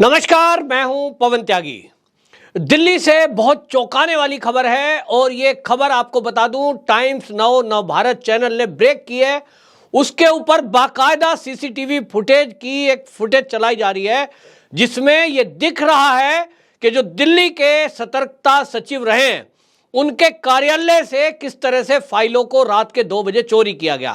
नमस्कार, मैं हूं पवन त्यागी। दिल्ली से बहुत चौंकाने वाली खबर है और ये खबर आपको बता दूं, टाइम्स नाउ नवभारत चैनल ने ब्रेक की है। उसके ऊपर बाकायदा सीसीटीवी फुटेज की एक फुटेज चलाई जा रही है जिसमें ये दिख रहा है कि जो दिल्ली के सतर्कता सचिव रहे हैं उनके कार्यालय से किस तरह से फाइलों को रात के 2 बजे चोरी किया गया।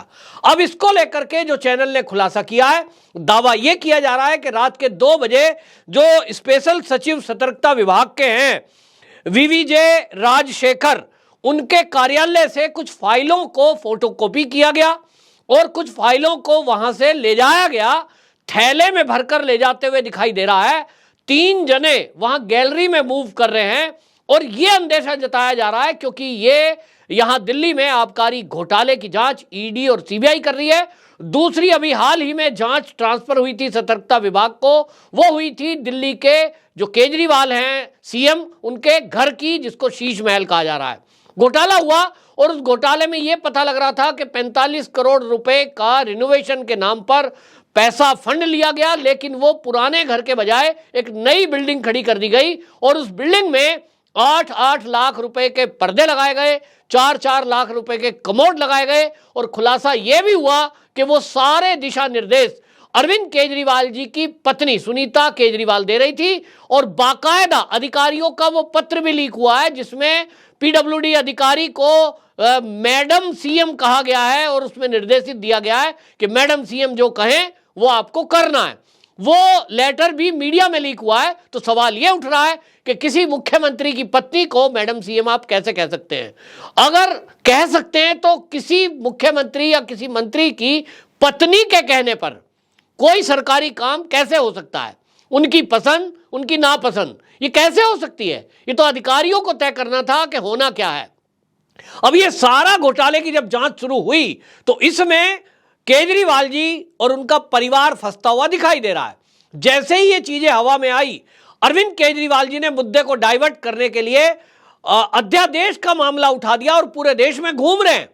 अब इसको लेकर के जो चैनल ने खुलासा किया है, दावा यह किया जा रहा है कि रात के 2 बजे जो स्पेशल सचिव सतर्कता विभाग के हैं वीवीजे राजशेखर, उनके कार्यालय से कुछ फाइलों को फोटोकॉपी किया गया और कुछ फाइलों को वहां से ले जाया गया, थैले में भरकर ले जाते हुए दिखाई दे रहा है। 3 जने वहां गैलरी में मूव कर रहे हैं और यह अंदेशा जताया जा रहा है क्योंकि ये यहां दिल्ली में आबकारी घोटाले की जांच ईडी और सीबीआई कर रही है। दूसरी अभी हाल ही में जांच ट्रांसफर हुई थी सतर्कता विभाग को, वो हुई थी दिल्ली के जो केजरीवाल हैं सीएम, उनके घर की, जिसको शीश महल कहा जा रहा है। घोटाला हुआ और उस घोटाले में यह पता लग रहा था कि 45 करोड़ रुपए का रिनोवेशन के नाम पर पैसा फंड लिया गया, लेकिन वो पुराने घर के बजाय एक नई बिल्डिंग खड़ी कर दी गई और उस बिल्डिंग में 8-8 लाख रुपए के पर्दे लगाए गए, 4-4 लाख रुपए के कमोड लगाए गए और खुलासा यह भी हुआ कि वो सारे दिशा निर्देश अरविंद केजरीवाल जी की पत्नी सुनीता केजरीवाल दे रही थी और बाकायदा अधिकारियों का वो पत्र भी लीक हुआ है जिसमें पीडब्ल्यूडी अधिकारी को मैडम सीएम कहा गया है और उसमें निर्देशित दिया गया है कि मैडम सीएम जो कहें वो आपको करना है। वो लेटर भी मीडिया में लीक हुआ है। तो सवाल यह उठ रहा है कि किसी मुख्यमंत्री की पत्नी को मैडम सीएम आप कैसे कह सकते हैं? अगर कह सकते हैं तो किसी मुख्यमंत्री या किसी मंत्री की पत्नी के कहने पर कोई सरकारी काम कैसे हो सकता है? उनकी पसंद, उनकी नापसंद, ये कैसे हो सकती है? ये तो अधिकारियों को तय करना था कि होना क्या है। अब ये सारा घोटाले की जब जांच शुरू हुई तो इसमें केजरीवाल जी और उनका परिवार फंसता हुआ दिखाई दे रहा है। जैसे ही ये चीजें हवा में आई, अरविंद केजरीवाल जी ने मुद्दे को डाइवर्ट करने के लिए अध्यादेश का मामला उठा दिया और पूरे देश में घूम रहे हैं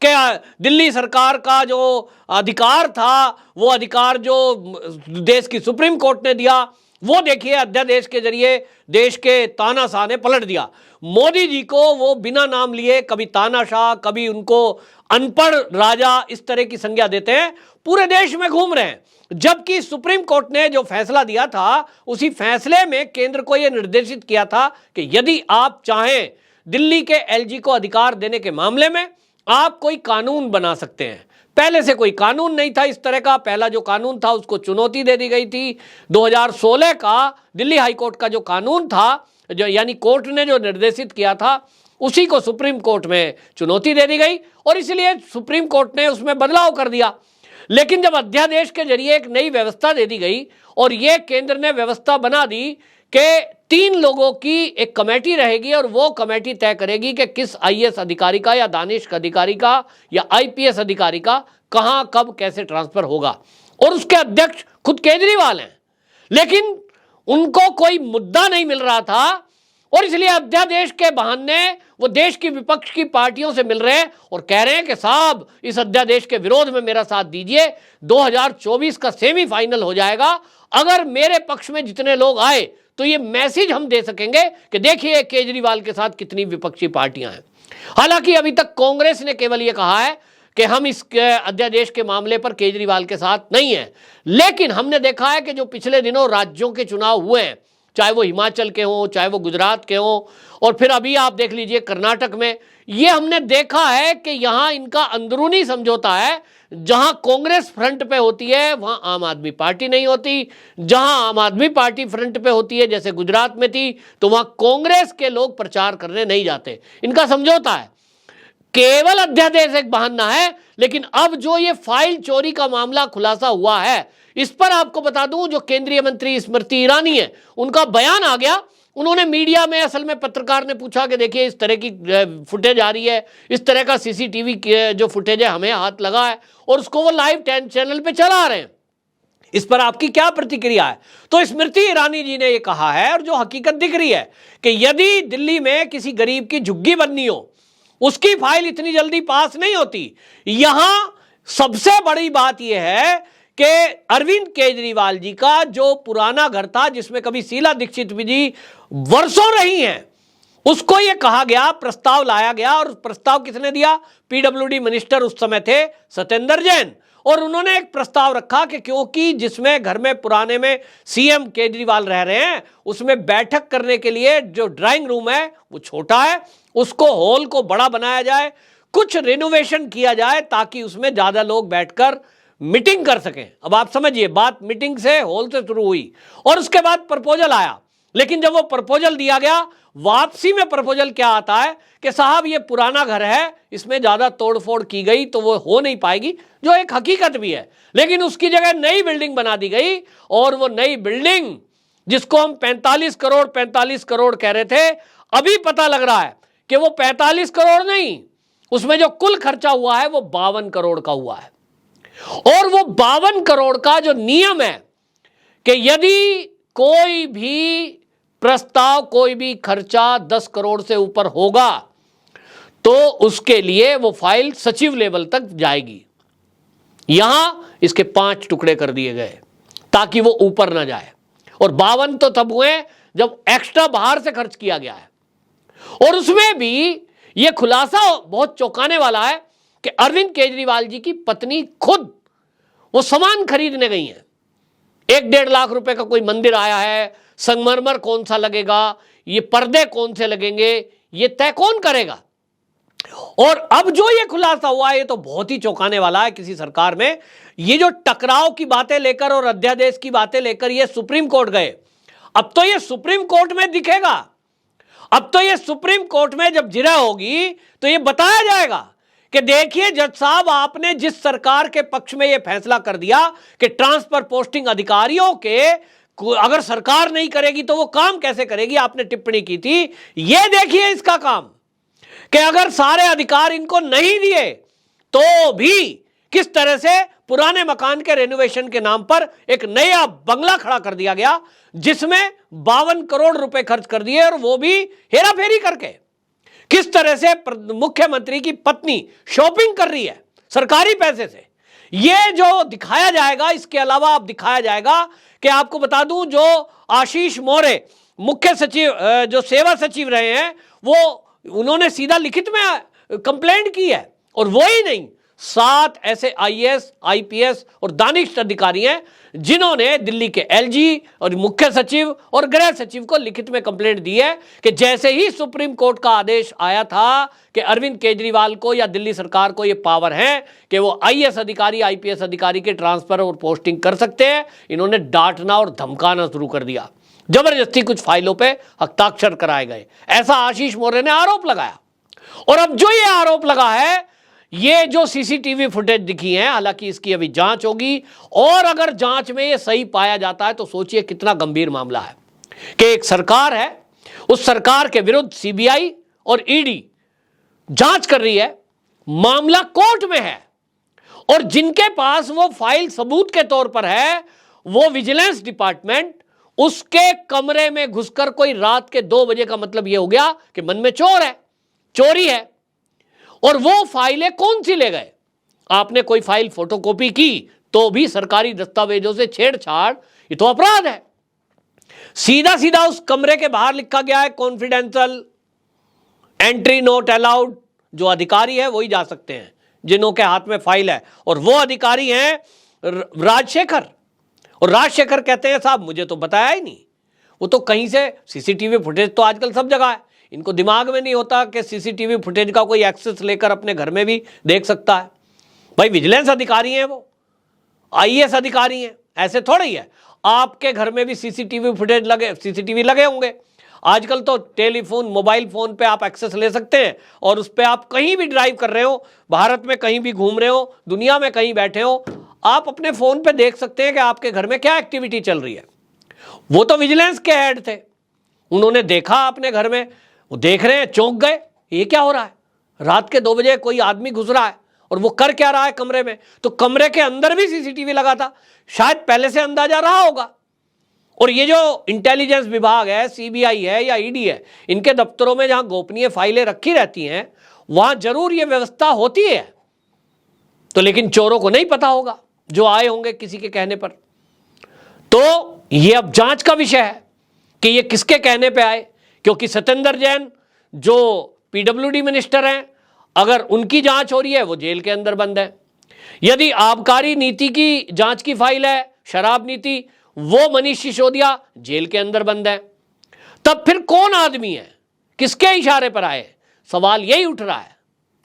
कि दिल्ली सरकार का जो अधिकार था, वो अधिकार जो देश की सुप्रीम कोर्ट ने दिया, वो देखिए अध्यादेश के जरिए देश के तानाशाह ने पलट दिया। मोदी जी को वो बिना नाम लिए कभी तानाशाह, कभी उनको अनपढ़ राजा, इस तरह की संज्ञा देते हैं, पूरे देश में घूम रहे हैं। जबकि सुप्रीम कोर्ट ने जो फैसला दिया था, उसी फैसले में केंद्र को यह निर्देशित किया था कि यदि आप चाहें दिल्ली के एलजी को अधिकार देने के मामले में आप कोई कानून बना सकते हैं। पहले से कोई कानून नहीं था इस तरह का। पहला जो कानून था उसको चुनौती दे दी गई थी। 2016 का दिल्ली हाईकोर्ट का जो कानून था, जो यानी कोर्ट ने जो निर्देशित किया था, उसी को सुप्रीम कोर्ट में चुनौती दे दी गई और इसलिए सुप्रीम कोर्ट ने उसमें बदलाव कर दिया। लेकिन जब अध्यादेश के जरिए एक नई व्यवस्था दे दी गई और यह केंद्र ने व्यवस्था बना दी कि 3 लोगों की एक कमेटी रहेगी और वो कमेटी तय करेगी कि किस आईएएस अधिकारी का या दानिश अधिकारी का या आईपीएस अधिकारी का कहां, कब, कैसे ट्रांसफर होगा, और उसके अध्यक्ष खुद केजरीवाल हैं। लेकिन उनको कोई मुद्दा नहीं मिल रहा था और इसलिए अध्यादेश के बहाने वो देश की विपक्ष की पार्टियों से मिल रहे हैं और कह रहे हैं कि साहब इस अध्यादेश के विरोध में मेरा साथ दीजिए, 2024 का सेमीफाइनल हो जाएगा। अगर मेरे पक्ष में जितने लोग आए तो ये मैसेज हम दे सकेंगे कि देखिए केजरीवाल के साथ कितनी विपक्षी पार्टियां हैं। हालांकि अभी तक कांग्रेस ने केवल ये कहा है कि हम इस अध्यादेश के मामले पर केजरीवाल के साथ नहीं है। लेकिन हमने देखा है कि जो पिछले दिनों राज्यों के चुनाव हुए हैं, चाहे वो हिमाचल के हों, चाहे वो गुजरात के हों, और फिर अभी आप देख लीजिए कर्नाटक में, ये हमने देखा है कि यहाँ इनका अंदरूनी समझौता है। जहां कांग्रेस फ्रंट पे होती है वहां आम आदमी पार्टी नहीं होती, जहां आम आदमी पार्टी फ्रंट पे होती है जैसे गुजरात में थी तो वहां कांग्रेस के लोग प्रचार करने नहीं जाते। इनका समझौता है। केवल अध्यादेश एक बहाना है। लेकिन अब जो ये फाइल चोरी का मामला खुलासा हुआ है, इस पर आपको बता दूं जो केंद्रीय मंत्री स्मृति ईरानी है, उनका बयान आ गया। उन्होंने मीडिया में, असल में पत्रकार ने पूछा कि देखिए इस तरह की फुटेज आ रही है, इस तरह का सीसीटीवी जो फुटेज है हमें हाथ लगा है और उसको वो लाइव चैनल पे चला रहे हैं, इस पर आपकी क्या प्रतिक्रिया है? तो स्मृति ईरानी जी ने यह कहा है और जो हकीकत दिख रही है कि यदि दिल्ली में किसी गरीब की झुग्गी बननी हो, उसकी फाइल इतनी जल्दी पास नहीं होती। यहां सबसे बड़ी बात यह है कि अरविंद केजरीवाल जी का जो पुराना घर था, जिसमें कभी शीला दीक्षित जी वर्षों रही हैं, उसको यह कहा गया, प्रस्ताव लाया गया, और प्रस्ताव किसने दिया? पीडब्ल्यूडी मिनिस्टर उस समय थे सत्येंद्र जैन। और उन्होंने एक प्रस्ताव रखा कि क्योंकि जिसमें घर में पुराने में सीएम केजरीवाल रह रहे हैं, उसमें बैठक करने के लिए जो ड्राइंग रूम है वो छोटा है, उसको हॉल को बड़ा बनाया जाए, कुछ रिनोवेशन किया जाए ताकि उसमें ज्यादा लोग बैठकर मीटिंग कर सकें। अब आप समझिए, बात मीटिंग से, हॉल से शुरू हुई और उसके बाद प्रपोजल आया। लेकिन जब वो प्रपोजल दिया गया, वापसी में प्रपोजल क्या आता है कि साहब ये पुराना घर है, इसमें ज्यादा तोड़फोड़ की गई तो वो हो नहीं पाएगी, जो एक हकीकत भी है। लेकिन उसकी जगह नई बिल्डिंग बना दी गई, और वो नई बिल्डिंग जिसको हम 45 करोड़ कह रहे थे, अभी पता लग रहा है कि वो 45 करोड़ नहीं, उसमें जो कुल खर्चा हुआ है वो 52 करोड़ का हुआ है। और वो 52 करोड़ का जो नियम है कि यदि कोई भी प्रस्ताव, कोई भी खर्चा 10 करोड़ से ऊपर होगा तो उसके लिए वो फाइल सचिव लेवल तक जाएगी। यहां इसके 5 टुकड़े कर दिए गए ताकि वो ऊपर ना जाए। और 52 तो तब हुए जब एक्स्ट्रा बाहर से खर्च किया गया है। और उसमें भी ये खुलासा बहुत चौंकाने वाला है कि अरविंद केजरीवाल जी की पत्नी खुद वो सामान खरीदने गई हैं। 1-1.5 लाख रुपए का कोई मंदिर आया है, संगमरमर कौन सा लगेगा, ये पर्दे कौन से लगेंगे, ये तय कौन करेगा। और अब जो ये खुलासा हुआ है, ये तो बहुत ही चौंकाने वाला है किसी सरकार में। ये जो टकराव की बातें लेकर और अध्यादेश की बातें लेकर ये सुप्रीम कोर्ट गए, अब तो ये सुप्रीम कोर्ट में दिखेगा। अब तो ये सुप्रीम कोर्ट में जब जिरह होगी तो ये बताया जाएगा कि देखिए जज साहब, आपने जिस सरकार के पक्ष में ये फैसला कर दिया कि ट्रांसफर पोस्टिंग अधिकारियों के अगर सरकार नहीं करेगी तो वो काम कैसे करेगी, आपने टिप्पणी की थी। ये देखिए इसका काम कि अगर सारे अधिकार इनको नहीं दिए तो भी किस तरह से पुराने मकान के रेनोवेशन के नाम पर एक नया बंगला खड़ा कर दिया गया, जिसमें 52 करोड़ रुपए खर्च कर दिए, और वो भी हेराफेरी करके। किस तरह से मुख्यमंत्री की पत्नी शॉपिंग कर रही है सरकारी पैसे से, ये जो दिखाया जाएगा। इसके अलावा अब दिखाया जाएगा कि आपको बता दूं, जो आशीष मौर्य मुख्य सचिव, जो सेवा सचिव रहे हैं, वो उन्होंने सीधा लिखित में कंप्लेंट की है। और वो ही नहीं, 7 ऐसे आईएएस, आईपीएस और दानिश अधिकारी हैं जिन्होंने दिल्ली के एलजी और मुख्य सचिव और गृह सचिव को लिखित में कंप्लेंट दी है कि जैसे ही सुप्रीम कोर्ट का आदेश आया था कि अरविंद केजरीवाल को या दिल्ली सरकार को यह पावर है कि वो आईएएस अधिकारी, आईपीएस अधिकारी के ट्रांसफर और पोस्टिंग कर सकते हैं, इन्होंने डांटना और धमकाना शुरू कर दिया। जबरदस्ती कुछ फाइलों पे हस्ताक्षर कराए गए, ऐसा आशीष मौर्य ने आरोप लगाया। और अब जो ये आरोप लगा है, ये जो सीसीटीवी फुटेज दिखी है, हालांकि इसकी अभी जांच होगी, और अगर जांच में ये सही पाया जाता है तो सोचिए कितना गंभीर मामला है कि एक सरकार है, उस सरकार के विरुद्ध सीबीआई और ईडी जांच कर रही है, मामला कोर्ट में है, और जिनके पास वो फाइल सबूत के तौर पर है वो विजिलेंस डिपार्टमेंट, उसके कमरे में घुसकर कोई रात के 2 बजे का मतलब यह हो गया कि मन में चोर है, चोरी है। और वो फाइलें कौन सी ले गए? आपने कोई फाइल फोटोकॉपी की तो भी सरकारी दस्तावेजों से छेड़छाड़, ये तो अपराध है। सीधा सीधा उस कमरे के बाहर लिखा गया है कॉन्फिडेंशियल, एंट्री नॉट अलाउड। जो अधिकारी है वही जा सकते हैं जिन्हों के हाथ में फाइल है, और वो अधिकारी हैं राजशेखर। और राजशेखर कहते हैं साहब मुझे तो बताया ही नहीं, वो तो कहीं से, सीसीटीवी फुटेज तो आजकल सब जगह है, इनको दिमाग में नहीं होता कि सीसीटीवी फुटेज का कोई एक्सेस लेकर अपने घर में भी देख सकता है। भाई विजिलेंस अधिकारी हैं, वो आईएएस अधिकारी हैं, ऐसे थोड़ा ही है। आपके घर में भी सीसीटीवी फुटेज लगे, सीसीटीवी लगे होंगे। आजकल तो टेलीफोन, मोबाइल फोन पे आप एक्सेस ले सकते हैं, और उस पे आप कहीं भी ड्राइव कर रहे हो, भारत में कहीं भी घूम रहे हो, दुनिया में कहीं बैठे हो, आप अपने फोन पे देख सकते हैं कि आपके घर में क्या एक्टिविटी चल रही है। वो तो विजिलेंस के हेड थे, उन्होंने देखा अपने घर में, वो देख रहे हैं, चौंक गए, ये क्या हो रहा है, रात के 2 बजे कोई आदमी घुस रहा है, और वो कर क्या रहा है कमरे में। तो कमरे के अंदर भी सीसीटीवी लगा था, शायद पहले से अंदाजा रहा होगा। और ये जो इंटेलिजेंस विभाग है, सीबीआई है या ईडी है, इनके दफ्तरों में जहां गोपनीय फाइलें रखी रहती हैं, वहां जरूर ये व्यवस्था होती है। तो लेकिन चोरों को नहीं पता होगा, जो आए होंगे किसी के कहने पर। तो ये अब जांच का विषय है कि ये किसके कहने पे आए, क्योंकि सत्येंद्र जैन जो पीडब्ल्यूडी मिनिस्टर हैं, अगर उनकी जांच हो रही है वो जेल के अंदर बंद है। यदि आबकारी नीति की जांच की फाइल है, शराब नीति, वो मनीष सिसोदिया जेल के अंदर बंद है। तब फिर कौन आदमी है, किसके इशारे पर आए? सवाल यही उठ रहा है।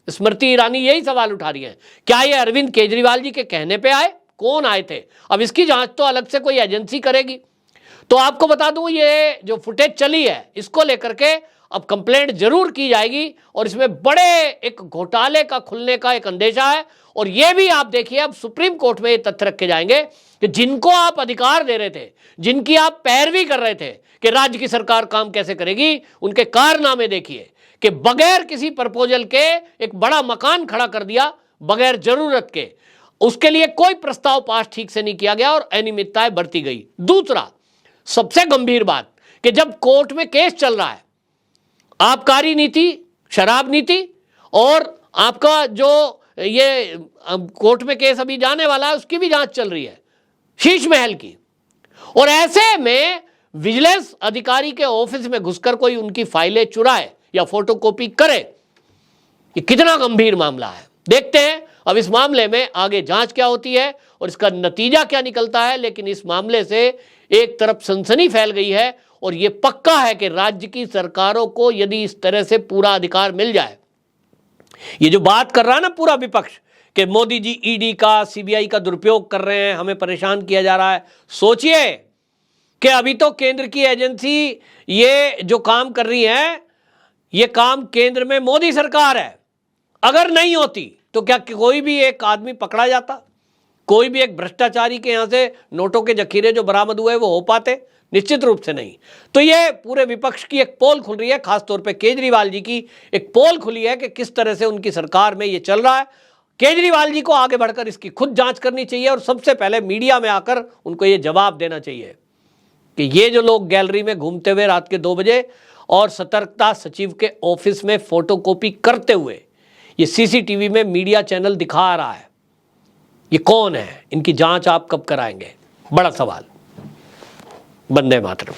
स्मृति ईरानी यही सवाल उठा रही है, क्या ये अरविंद केजरीवाल जी के कहने पे आए? कौन आए थे? अब इसकी जांच तो अलग से कोई एजेंसी करेगी। तो आपको बता दूं, ये जो फुटेज चली है इसको लेकर के अब कंप्लेंट जरूर की जाएगी और इसमें बड़े एक घोटाले का खुलने का एक अंदेशा है। और यह भी आप देखिए, अब सुप्रीम कोर्ट में ये तथ्य रखे जाएंगे कि जिनको आप अधिकार दे रहे थे, जिनकी आप पैरवी कर रहे थे कि राज्य की सरकार काम कैसे करेगी, उनके कारनामे देखिए कि बगैर किसी प्रपोजल के एक बड़ा मकान खड़ा कर दिया, बगैर जरूरत के। उसके लिए कोई प्रस्ताव पास ठीक से नहीं किया गया और अनियमितताएं बढ़ती गई। दूसरा, सबसे गंभीर बात कि जब कोर्ट में केस चल रहा है, आबकारी नीति, शराब नीति और आपका जो ये कोर्ट में केस अभी जाने वाला है उसकी भी जांच चल रही है, शीश महल की। और ऐसे में विजिलेंस अधिकारी के ऑफिस में घुसकर कोई उनकी फाइलें चुराए या फोटोकॉपी करे, ये कितना गंभीर मामला है। देखते हैं अब इस मामले में आगे जांच क्या होती है और इसका नतीजा क्या निकलता है। लेकिन इस मामले से एक तरफ सनसनी फैल गई है और यह पक्का है कि राज्य की सरकारों को यदि इस तरह से पूरा अधिकार मिल जाए, ये जो बात कर रहा है ना पूरा विपक्ष कि मोदी जी ईडी का, सीबीआई का दुरुपयोग कर रहे हैं, हमें परेशान किया जा रहा है, सोचिए कि अभी तो केंद्र की एजेंसी ये जो काम कर रही है, ये काम केंद्र में मोदी सरकार है। अगर नहीं होती तो क्या कोई भी एक आदमी पकड़ा जाता? कोई भी एक भ्रष्टाचारी के यहां से नोटों के जखीरे जो बरामद हुए वो हो पाते? निश्चित रूप से नहीं। तो ये पूरे विपक्ष की एक पोल खुल रही है, खासतौर पे केजरीवाल जी की एक पोल खुली है कि किस तरह से उनकी सरकार में ये चल रहा है। केजरीवाल जी को आगे बढ़कर इसकी खुद जांच करनी चाहिए और सबसे पहले मीडिया में आकर उनको ये जवाब देना चाहिए कि ये जो लोग गैलरी में घूमते हुए रात के 2 बजे और सतर्कता सचिव के ऑफिस में फोटोकॉपी करते हुए ये सीसीटीवी में मीडिया चैनल दिखा रहा है, ये कौन है? इनकी जांच आप कब कराएंगे? बड़ा सवाल। वंदे मातरम।